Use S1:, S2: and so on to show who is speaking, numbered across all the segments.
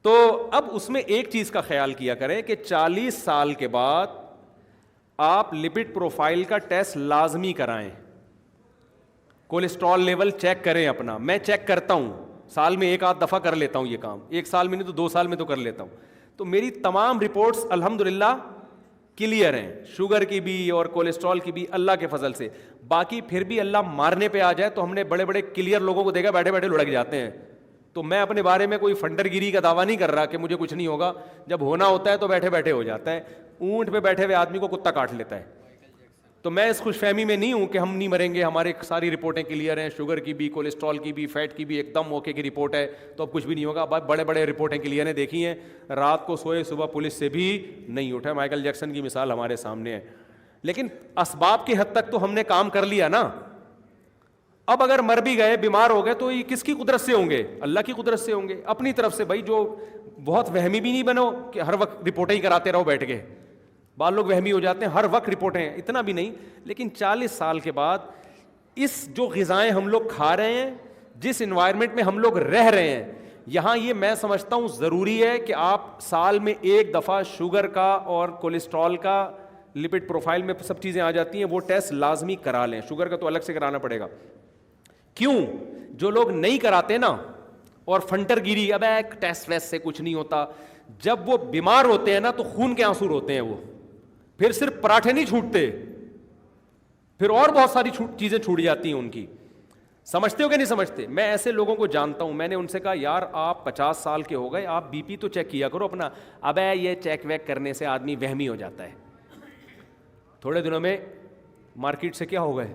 S1: تو اب اس میں ایک چیز کا خیال کیا کریں کہ 40 سال کے بعد آپ لپڈ پروفائل کا ٹیسٹ لازمی کرائیں, کولیسٹرول لیول چیک کریں اپنا. میں چیک کرتا ہوں, سال میں 1 آدھ دفعہ کر لیتا ہوں یہ کام, 1 سال میں نہیں تو 2 سال میں تو کر لیتا ہوں. تو میری تمام رپورٹس الحمدللہ کلیئر ہیں, شوگر کی بھی اور کولیسٹرول کی بھی اللہ کے فضل سے. باقی پھر بھی اللہ مارنے پہ آ جائے تو ہم نے بڑے بڑے کلیئر لوگوں کو دیکھا بیٹھے بیٹھے لڑک جاتے ہیں. تو میں اپنے بارے میں کوئی فنڈر گیری کا دعویٰ نہیں کر رہا کہ مجھے کچھ نہیں ہوگا, جب ہونا ہوتا ہے تو بیٹھے بیٹھے ہو جاتا ہے. اونٹ پہ بیٹھے ہوئے آدمی کو کتا کاٹ لیتا ہے. تو میں اس خوش فہمی میں نہیں ہوں کہ ہم نہیں مریں گے, ہمارے ساری رپورٹیں کلیئر ہیں, شوگر کی بھی, کولیسٹرول کی بھی, فیٹ کی بھی ایک دم اوکے کی رپورٹ ہے, تو اب کچھ بھی نہیں ہوگا. بڑے بڑے رپورٹیں کلیئر ہیں, دیکھی ہیں, رات کو سوئے صبح پولیس سے بھی نہیں اٹھا. مائیکل جیکسن کی مثال ہمارے سامنے ہے. لیکن اسباب کی حد تک تو ہم نے کام کر لیا نا. اب اگر مر بھی گئے, بیمار ہو گئے, تو یہ کس کی قدرت سے ہوں گے؟ اللہ کی قدرت سے ہوں گے, اپنی طرف سے. بھائی جو بہت وہمی بھی نہیں بنو کہ ہر وقت رپورٹیں ہی کراتے رہو بیٹھ کے. بعض لوگ وہمی ہو جاتے ہیں, ہر وقت رپورٹیں, اتنا بھی نہیں. لیکن 40 سال کے بعد اس جو غذائیں ہم لوگ کھا رہے ہیں, جس انوائرمنٹ میں ہم لوگ رہ رہے ہیں, یہاں یہ میں سمجھتا ہوں ضروری ہے کہ آپ سال میں 1 دفعہ شوگر کا اور کولیسٹرول کا, لپڈ پروفائل میں سب چیزیں آ جاتی ہیں, وہ ٹیسٹ لازمی کرا لیں. شوگر کا تو الگ سے کرانا پڑے گا. کیوں؟ جو لوگ نہیں کراتے نا اور فنٹر گیری, اب ایک ٹیسٹ ویسٹ سے کچھ نہیں ہوتا, جب وہ بیمار ہوتے ہیں نا تو خون کے آنسو ہوتے ہیں وہ. پھر صرف پراٹھے نہیں چھوٹتے, پھر اور بہت ساری چیزیں چھوٹ جاتی ہیں ان کی. سمجھتے ہو کہ نہیں سمجھتے؟ میں ایسے لوگوں کو جانتا ہوں, میں نے ان سے کہا یار آپ 50 سال کے ہو گئے, آپ بی پی تو چیک کیا کرو اپنا. اب یہ چیک ویک کرنے سے آدمی وہمی ہو جاتا ہے. تھوڑے دنوں میں مارکیٹ سے کیا ہو گئے,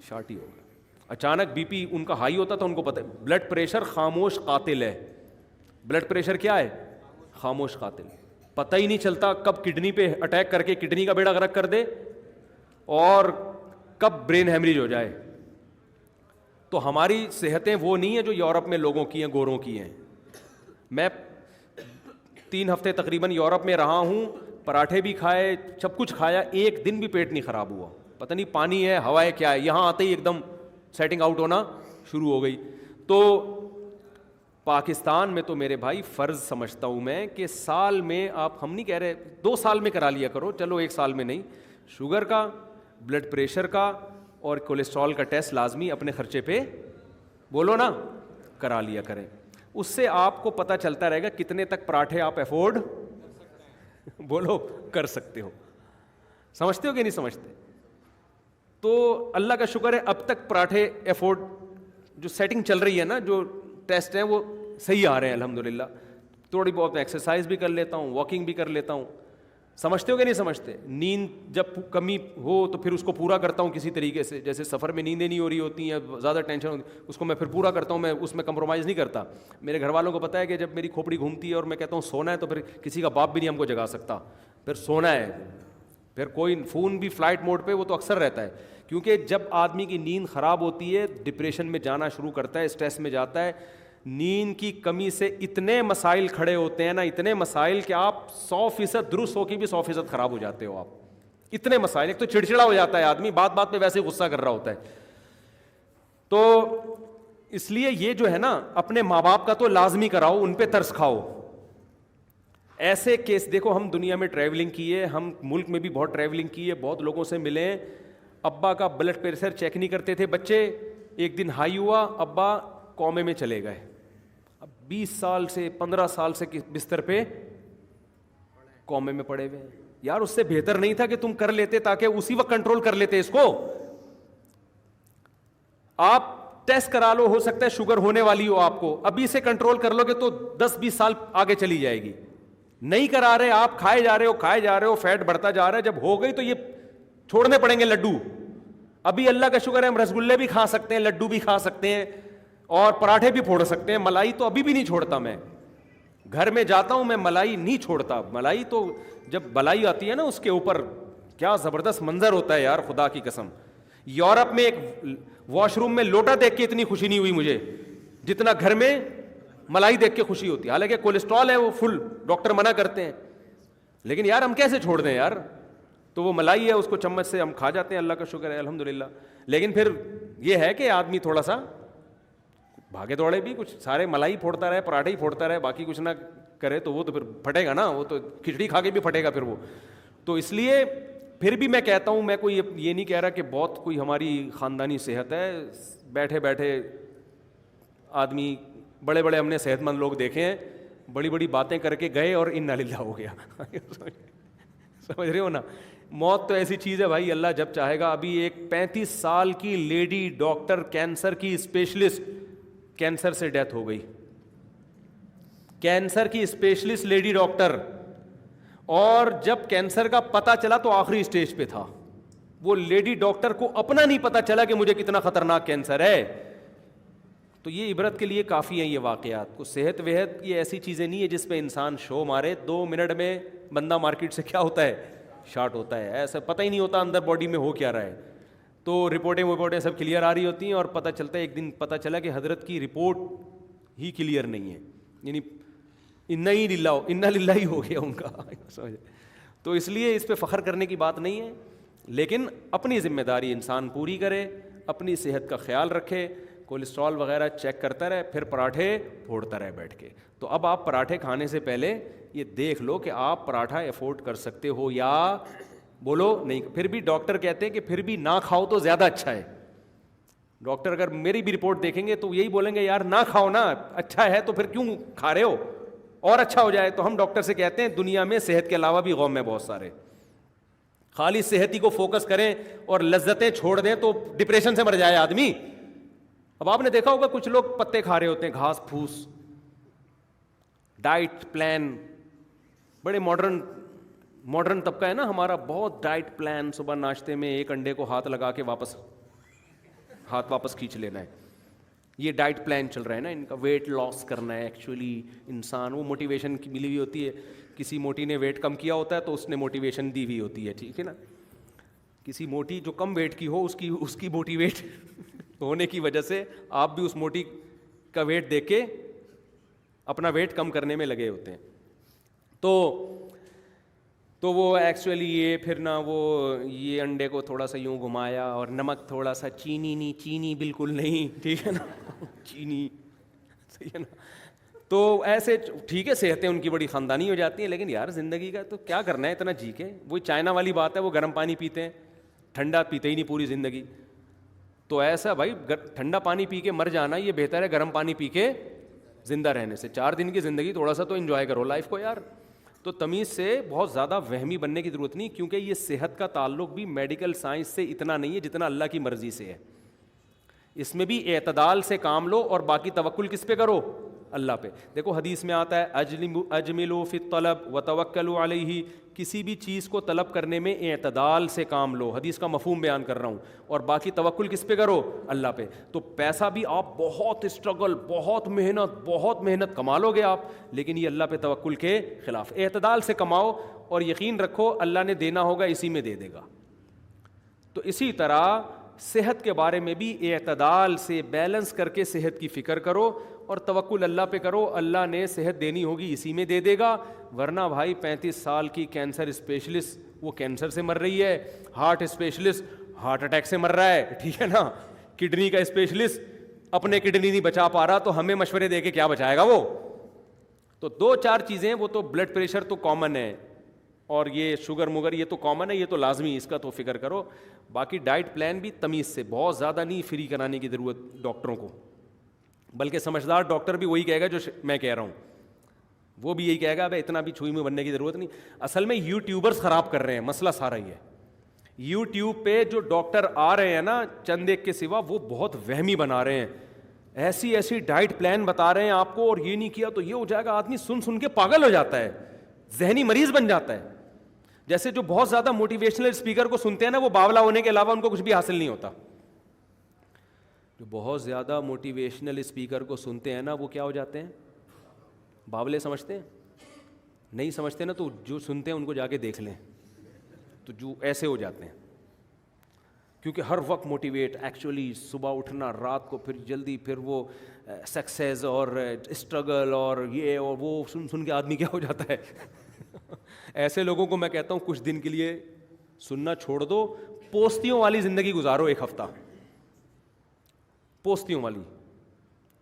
S1: شارٹ ہی ہو گئے. اچانک بی پی ان کا ہائی ہوتا تھا, ان کو پتہ ہے بلڈ پریشر خاموش قاتل ہے. بلڈ پریشر کیا ہے؟ خاموش قاتل. پتہ ہی نہیں چلتا کب کڈنی پہ اٹیک کر کے کڈنی کا بیڑا غرق کر دے اور کب برین ہیمریج ہو جائے. تو ہماری صحتیں وہ نہیں ہیں جو یورپ میں لوگوں کی ہیں, گوروں کی ہیں. میں 3 ہفتے تقریباً یورپ میں رہا ہوں, پراٹھے بھی کھائے, سب کچھ کھایا, ایک دن بھی پیٹ نہیں خراب ہوا. پتہ نہیں پانی ہے, ہوا ہے, کیا ہے. یہاں آتے ہی ایک دم سیٹنگ آؤٹ ہونا شروع ہو گئی. تو پاکستان میں تو میرے بھائی فرض سمجھتا ہوں میں کہ سال میں آپ, ہم نہیں کہہ رہے 2 سال میں کرا لیا کرو, چلو 1 سال میں نہیں, شوگر کا, بلڈ پریشر کا اور کولیسٹرول کا ٹیسٹ لازمی اپنے خرچے پہ بولو نا کرا لیا کریں. اس سے آپ کو پتہ چلتا رہے گا کتنے تک پراٹھے آپ افورڈ بولو کر سکتے ہو. سمجھتے ہو کہ نہیں سمجھتے؟ تو اللہ کا شکر ہے اب تک پراٹھے افورڈ جو سیٹنگ چل رہی ہے نا, جو ٹیسٹ ہیں وہ صحیح آ رہے ہیں الحمدللہ. تھوڑی بہت ایکسرسائز بھی کر لیتا ہوں, واکنگ بھی کر لیتا ہوں. سمجھتے ہو کہ نہیں سمجھتے؟ نیند جب کمی ہو تو پھر اس کو پورا کرتا ہوں کسی طریقے سے. جیسے سفر میں نیندیں نہیں ہو رہی ہوتی ہیں, زیادہ ٹینشن ہوتی, اس کو میں پھر پورا کرتا ہوں. میں اس میں کمپرومائز نہیں کرتا. میرے گھر والوں کو پتہ ہے کہ جب میری کھوپڑی گھومتی ہے اور میں کہتا ہوں سونا ہے, تو پھر کسی کا باپ بھی نہیں ہم کو جگا سکتا, پھر سونا ہے. پھر کوئی فون بھی فلائٹ موڈ پہ, وہ تو اکثر رہتا ہے. کیونکہ جب آدمی کی نیند خراب ہوتی ہے, ڈپریشن میں جانا شروع کرتا ہے, اسٹریس میں جاتا ہے. نیند کی کمی سے اتنے مسائل کھڑے ہوتے ہیں نا, اتنے مسائل کہ آپ 100% درست ہو کے بھی 100% خراب ہو جاتے ہو آپ. اتنے مسائل, ایک تو چڑچڑا ہو جاتا ہے آدمی, بات بات پہ ویسے غصہ کر رہا ہوتا ہے. تو اس لیے یہ جو ہے نا, اپنے ماں باپ کا تو لازمی کراؤ, ان پہ ترس کھاؤ. ایسے کیس دیکھو, ہم دنیا میں ٹریولنگ کی ہے, ہم ملک میں بھی بہت ٹریولنگ کی ہے, بہت لوگوں سے ملے. ابا کا بلڈ پریشر چیک نہیں کرتے تھے بچے, ایک دن ہائی ہوا, ابا کومے میں چلے گئے. اب 20 سال سے 15 سال سے بستر پہ کومے میں پڑے ہوئے. یار اس سے بہتر نہیں تھا کہ تم کر لیتے تاکہ اسی وقت کنٹرول کر لیتے اس کو. آپ ٹیسٹ کرا لو, ہو سکتا ہے شوگر ہونے والی ہو آپ کو, ابھی سے کنٹرول کر لو گے تو 10-20 سال آگے چلی جائے گی. نہیں کرا رہے آپ, کھائے جا رہے ہو, فیٹ بڑھتا جا رہا ہے. جب ہو گئی تو یہ چھوڑنے پڑیں گے لڈو. ابھی اللہ کا شکر ہے ہم رسگلے بھی کھا سکتے ہیں, لڈو بھی کھا سکتے ہیں, اور پراٹھے بھی پھوڑ سکتے ہیں. ملائی تو ابھی بھی نہیں چھوڑتا. میں گھر میں جاتا ہوں, میں ملائی نہیں چھوڑتا. ملائی تو جب بلائی آتی ہے نا اس کے اوپر, کیا زبردست منظر ہوتا ہے یار, خدا کی قسم. یورپ میں ایک واش روم میں لوٹا دیکھ کے اتنی خوشی نہیں ہوئی مجھے جتنا گھر میں ملائی دیکھ کے خوشی ہوتی ہے. حالانکہ کولیسٹرول ہے وہ فل, ڈاکٹر منع کرتے ہیں, لیکن یار ہم کیسے چھوڑ دیں یار. تو وہ ملائی ہے, اس کو چمچ سے ہم کھا جاتے ہیں, اللہ کا شکر ہے الحمدللہ. لیکن پھر یہ ہے کہ آدمی تھوڑا سا بھاگے دوڑے بھی کچھ سارے ملائی پھوڑتا رہے, پراٹھے ہی پھوڑتا رہے, باقی کچھ نہ کرے تو وہ تو پھر پھٹے گا نا, وہ تو کھچڑی کھا کے بھی پھٹے گا پھر وہ. تو اس لیے پھر بھی میں کہتا ہوں, میں کوئی یہ نہیں کہہ رہا کہ بہت کوئی ہماری خاندانی صحت ہے, بیٹھے بیٹھے آدمی بڑے بڑے ہم نے صحت مند لوگ دیکھے ہیں, بڑی بڑی باتیں کر کے گئے اور انا للہ ہو گیا. سمجھ رہے ہو نا, موت تو ایسی چیز ہے بھائی, اللہ جب چاہے گا. ابھی ایک 35 سال کی لیڈی ڈاکٹر, کینسر کی اسپیشلسٹ, کینسر سے ڈیتھ ہو گئی, کینسر کی اسپیشلسٹ لیڈی ڈاکٹر, اور جب کینسر کا پتہ چلا تو آخری اسٹیج پہ تھا. وہ لیڈی ڈاکٹر کو اپنا نہیں پتہ چلا کہ مجھے کتنا خطرناک کینسر ہے. تو یہ عبرت کے لیے کافی ہیں یہ واقعات. کو صحت وحت یہ ایسی چیزیں نہیں ہے جس پہ انسان شو مارے, 2 منٹ میں بندہ مارکیٹ سے کیا ہوتا ہے, شارٹ ہوتا ہے, ایسا پتہ ہی نہیں ہوتا اندر باڈی میں ہو کیا رہا ہے. تو رپورٹیں سب کلیئر آ رہی ہوتی ہیں, اور پتہ چلتا ہے ایک دن پتہ چلا کہ حضرت کی رپورٹ ہی کلیئر نہیں ہے, یعنی انا للہ ہی ہو گیا ان کا. تو اس لیے اس پہ فخر کرنے کی بات نہیں ہے, لیکن اپنی ذمہ داری انسان پوری کرے, اپنی صحت کا خیال رکھے, کولیسٹرول وغیرہ چیک کرتا رہے, پھر پراٹھے پھوڑتا رہے بیٹھ کے. تو اب آپ پراٹھے کھانے سے پہلے یہ دیکھ لو کہ آپ پراٹھا افورڈ کر سکتے ہو یا بولو نہیں. پھر بھی ڈاکٹر کہتے ہیں کہ پھر بھی نہ کھاؤ تو زیادہ اچھا ہے. ڈاکٹر اگر میری بھی رپورٹ دیکھیں گے تو یہی بولیں گے یار نہ کھاؤ نا, اچھا ہے تو پھر کیوں کھا رہے ہو, اور اچھا ہو جائے. تو ہم ڈاکٹر سے کہتے ہیں دنیا میں صحت کے علاوہ بھی غم ہے بہت سارے, خالی صحت ہی کو فوکس کریں اور لذتیں چھوڑ دیں تو ڈپریشن سے مر جائے آدمی. اب آپ نے دیکھا ہوگا کچھ لوگ پتے کھا رہے ہوتے ہیں, گھاس پھوس, ڈائٹ پلان, بڑے ماڈرن طبقہ ہے نا ہمارا, بہت ڈائٹ پلان, صبح ناشتے میں ایک انڈے کو ہاتھ لگا کے ہاتھ واپس کھینچ لینا ہے. یہ ڈائٹ پلان چل رہا ہے نا ان کا, ویٹ لاس کرنا ہے. ایکچولی انسان وہ موٹیویشن کی ملی ہوئی ہوتی ہے, کسی موٹی نے ویٹ کم کیا ہوتا ہے تو اس نے موٹیویشن دی ہوئی ہوتی ہے, ٹھیک ہے نا. کسی موٹی جو کم ویٹ کی ہو اس کی موٹیویٹ ہونے کی وجہ سے آپ بھی اس موٹی کا ویٹ دیکھ کے اپنا ویٹ کم کرنے میں لگے ہوتے ہیں. تو وہ ایکچولی یہ پھر نا وہ یہ انڈے کو تھوڑا سا یوں گھمایا اور نمک تھوڑا سا, چینی بالکل نہیں, ٹھیک ہے نا, چینی صحیح ہے نا. تو ایسے ٹھیک ہے صحتیں ان کی بڑی خاندانی ہو جاتی ہیں, لیکن یار زندگی کا تو کیا کرنا ہے اتنا جی کے. وہی چائنا والی بات ہے, وہ گرم پانی پیتے ہیں, ٹھنڈا پیتے ہی نہیں پوری زندگی. تو ایسا بھائی ٹھنڈا پانی پی کے مر جانا یہ بہتر ہے گرم پانی پی کے زندہ رہنے سے. 4 دن کی زندگی تھوڑا سا تو انجوائے کرو لائف کو یار. تو تمیز سے بہت زیادہ وہمی بننے کی ضرورت نہیں, کیونکہ یہ صحت کا تعلق بھی میڈیکل سائنس سے اتنا نہیں ہے جتنا اللہ کی مرضی سے ہے. اس میں بھی اعتدال سے کام لو اور باقی توکل کس پہ کرو, اللہ پہ. دیکھو حدیث میں آتا ہے اجملوا فی الطلب وتوکلوا علیہ, کسی بھی چیز کو طلب کرنے میں اعتدال سے کام لو. حدیث کا مفہوم بیان کر رہا ہوں, اور باقی توکل کس پہ کرو, اللہ پہ. تو پیسہ بھی آپ بہت اسٹرگل, بہت محنت کما لو گے آپ, لیکن یہ اللہ پہ توکل کے خلاف. اعتدال سے کماؤ اور یقین رکھو اللہ نے دینا ہوگا اسی میں دے دے گا. تو اسی طرح صحت کے بارے میں بھی اعتدال سے بیلنس کر کے صحت کی فکر کرو اور توکل اللہ پہ کرو, اللہ نے صحت دینی ہوگی اسی میں دے دے گا. ورنہ بھائی 35 سال کی کینسر اسپیشلسٹ وہ کینسر سے مر رہی ہے, ہارٹ اسپیشلسٹ ہارٹ اٹیک سے مر رہا ہے, ٹھیک ہے نا, کڈنی کا اسپیشلسٹ اپنے کڈنی نہیں بچا پا رہا, تو ہمیں مشورے دے کے کیا بچائے گا وہ. تو 2-4 چیزیں, وہ تو بلڈ پریشر تو کامن ہے, اور یہ شوگر موگر یہ تو کامن ہے, یہ تو لازمی, اس کا تو فکر کرو. باقی ڈائٹ پلان بھی تمیز سے, بہت زیادہ نہیں فری کرانے کی ضرورت ڈاکٹروں کو, بلکہ سمجھدار ڈاکٹر بھی وہی کہے گا جو میں کہہ رہا ہوں, وہ بھی یہی کہے گا بھائی اتنا بھی چھوئی میں بننے کی ضرورت نہیں. اصل میں یوٹیوبرز خراب کر رہے ہیں, مسئلہ سارا ہی ہے. یوٹیوب پہ جو ڈاکٹر آ رہے ہیں نا چند ایک کے سوا, وہ بہت وہمی بنا رہے ہیں, ایسی ڈائٹ پلان بتا رہے ہیں آپ کو, اور یہ نہیں کیا تو یہ ہو جائے گا. آدمی سن کے پاگل ہو جاتا ہے, ذہنی مریض بن جاتا ہے. جیسے جو بہت زیادہ موٹیویشنل اسپیکر کو سنتے ہیں نا, وہ باولا ہونے کے علاوہ ان کو کچھ بھی حاصل نہیں ہوتا. جو بہت زیادہ موٹیویشنل اسپیکر کو سنتے ہیں نا, وہ کیا ہو جاتے ہیں, باولے سمجھتے ہیں. نہیں سمجھتے نا تو جو سنتے ہیں ان کو جا کے دیکھ لیں, تو جو ایسے ہو جاتے ہیں, کیونکہ ہر وقت موٹیویٹ, ایکچولی صبح اٹھنا, رات کو پھر جلدی, پھر وہ سکسیز اور اسٹرگل اور یہ اور وہ سن کے آدمی کیا ہو جاتا ہے. ایسے لوگوں کو میں کہتا ہوں کچھ دن کے لیے سننا چھوڑ دو, پوستیوں والی زندگی گزارو 1 ہفتہ, پوستیوں والی,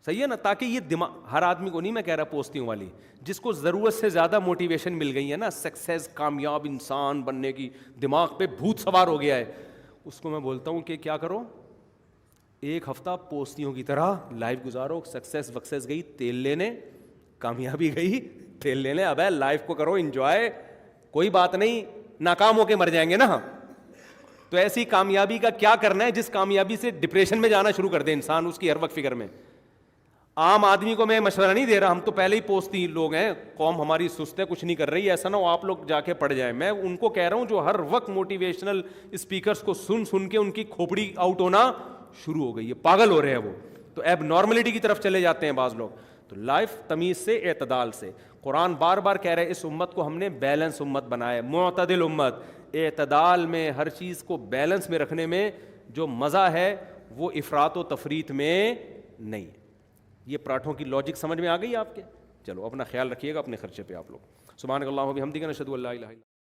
S1: صحیح ہے نا, تاکہ یہ دماغ, ہر آدمی کو نہیں میں کہہ رہا پوستیوں والی, جس کو ضرورت سے زیادہ موٹیویشن مل گئی ہے نا, سکسیس, کامیاب انسان بننے کی, دماغ پہ بھوت سوار ہو گیا ہے, اس کو میں بولتا ہوں کہ کیا کرو, ایک ہفتہ پوستیوں کی طرح لائف گزارو. سکسیس وکسیس گئی تیل لینے, کامیابی گئی تیل لینے, اب لائف کو کرو انجوائے, کوئی بات نہیں, ناکام ہو کے مر جائیں گے نا. تو ایسی کامیابی کا کیا کرنا ہے جس کامیابی سے ڈپریشن میں جانا شروع کر دے انسان, اس کی ہر وقت فکر میں. عام آدمی کو میں مشورہ نہیں دے رہا, ہم تو پہلے ہی پوستی لوگ ہیں, قوم ہماری سست ہے, کچھ نہیں کر رہی, ایسا نہ ہو آپ لوگ جا کے پڑ جائیں. میں ان کو کہہ رہا ہوں جو ہر وقت موٹیویشنل اسپیکرز کو سن سن کے ان کی کھوپڑی آؤٹ ہونا شروع ہو گئی ہے, پاگل ہو رہے ہیں وہ, تو ایب نارملٹی کی طرف چلے جاتے ہیں بعض لوگ. تو لائف تمیز سے, اعتدال سے. قرآن بار بار کہہ رہے اس امت کو ہم نے بیلنس امت بنایا, معتدل امت, اعتدال میں, ہر چیز کو بیلنس میں رکھنے میں جو مزہ ہے وہ افراط و تفریط میں نہیں. یہ پراٹھوں کی لاجک سمجھ میں آ گئی آپ کے؟ چلو اپنا خیال رکھیے گا اپنے خرچے پہ آپ لوگ. سبحانک اللہم و بحمدک، نشہد ان لا الہ الا